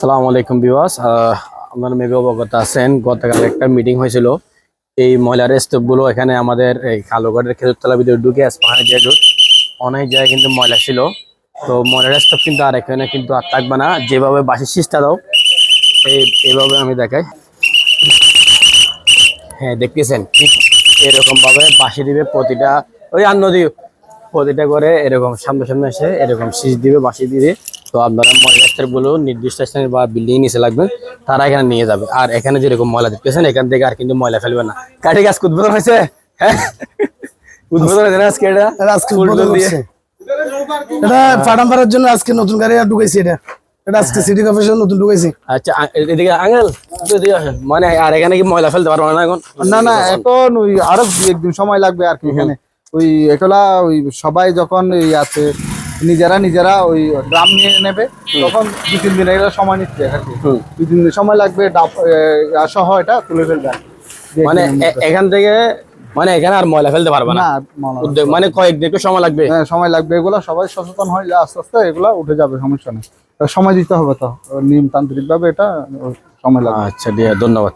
আসসালামু আলাইকুম ভিউয়ার্স, আপনারা মেবি অবগত আছেন গতকাল একটা মিটিং হয়েছিল। এই ময়লার স্তূপগুলো এখানে আমাদের এই কালুগড়ের খেজুরতলা ভিতরে ঢুকে পাহাড়ে যে রোড অনেক জায়গায় কিন্তু ময়লা ছিল। তো ময়লার স্তূপ কিন্তু আর এখানে কিন্তু আর থাকবে না। যেভাবে বাঁশের শিস্টা দাও এইভাবে আমি দেখাই। হ্যাঁ, দেখতেছেন ঠিক এরকম ভাবে বাঁশি দিবে প্রতিটা, ওই আর নদী প্রতিটা করে এরকম সামনে সামনে এসে এরকম শীষ দিবে, বাঁশি দিবে। তো আপনারা ময়লা গুলো নির্দিষ্ট স্থানে বা বিল্ডিং নিচে লাগবে, তারা এখানে নিয়ে যাবে। আর এখানে যেরকম ময়লা দেখতেছেন এখান থেকে আর কিন্তু ময়লা ফেলবে না। কাঠি গাছ উদ্বোধন হয়েছে, হ্যাঁ উদ্বোধন হয়েছে না আজকে, এটা আজকে উদ্বোধন হচ্ছে। এটা ফাটাম্পারের জন্য আজকে নতুন গাড়ি ঢুকাইছি। এটা আজকে সিটি কর্পোরেশন নতুন ঢুকাইছি। আচ্ছা, এদিকে আঙ্কেল এদিকে আসেন। মানে আর এখানে কি ময়লা ফেলতে পারবো না এখন? না এখন ওই আরো একদিন সময় লাগবে আর কি। এখানে ওই একলা ওই সবাই যখন এই আছে নিজেরা ওই ড্রাম নিয়ে নেবে, তখন 2-3 দিন এগুলো সময় নিচ্ছে আর কি। 2-3 দিন সময় লাগবে ডাব সহ এটা তুলে ফেলবে আর কি। মানে এখান থেকে মানে এখানে আর ময়লা ফেলতে পারবে না উদ্যোগ, মানে কয়েকদিন একটু সময় লাগবে। হ্যাঁ, সময় লাগবে। এগুলো সবাই সচেতন হইলে আস্তে আস্তে এগুলো উঠে যাবে, সমস্যা নেই। সময় দিতে হবে, তো নিয়মতান্ত্রিক ভাবে এটা সময় লাগবে। আচ্ছা, ধন্যবাদ।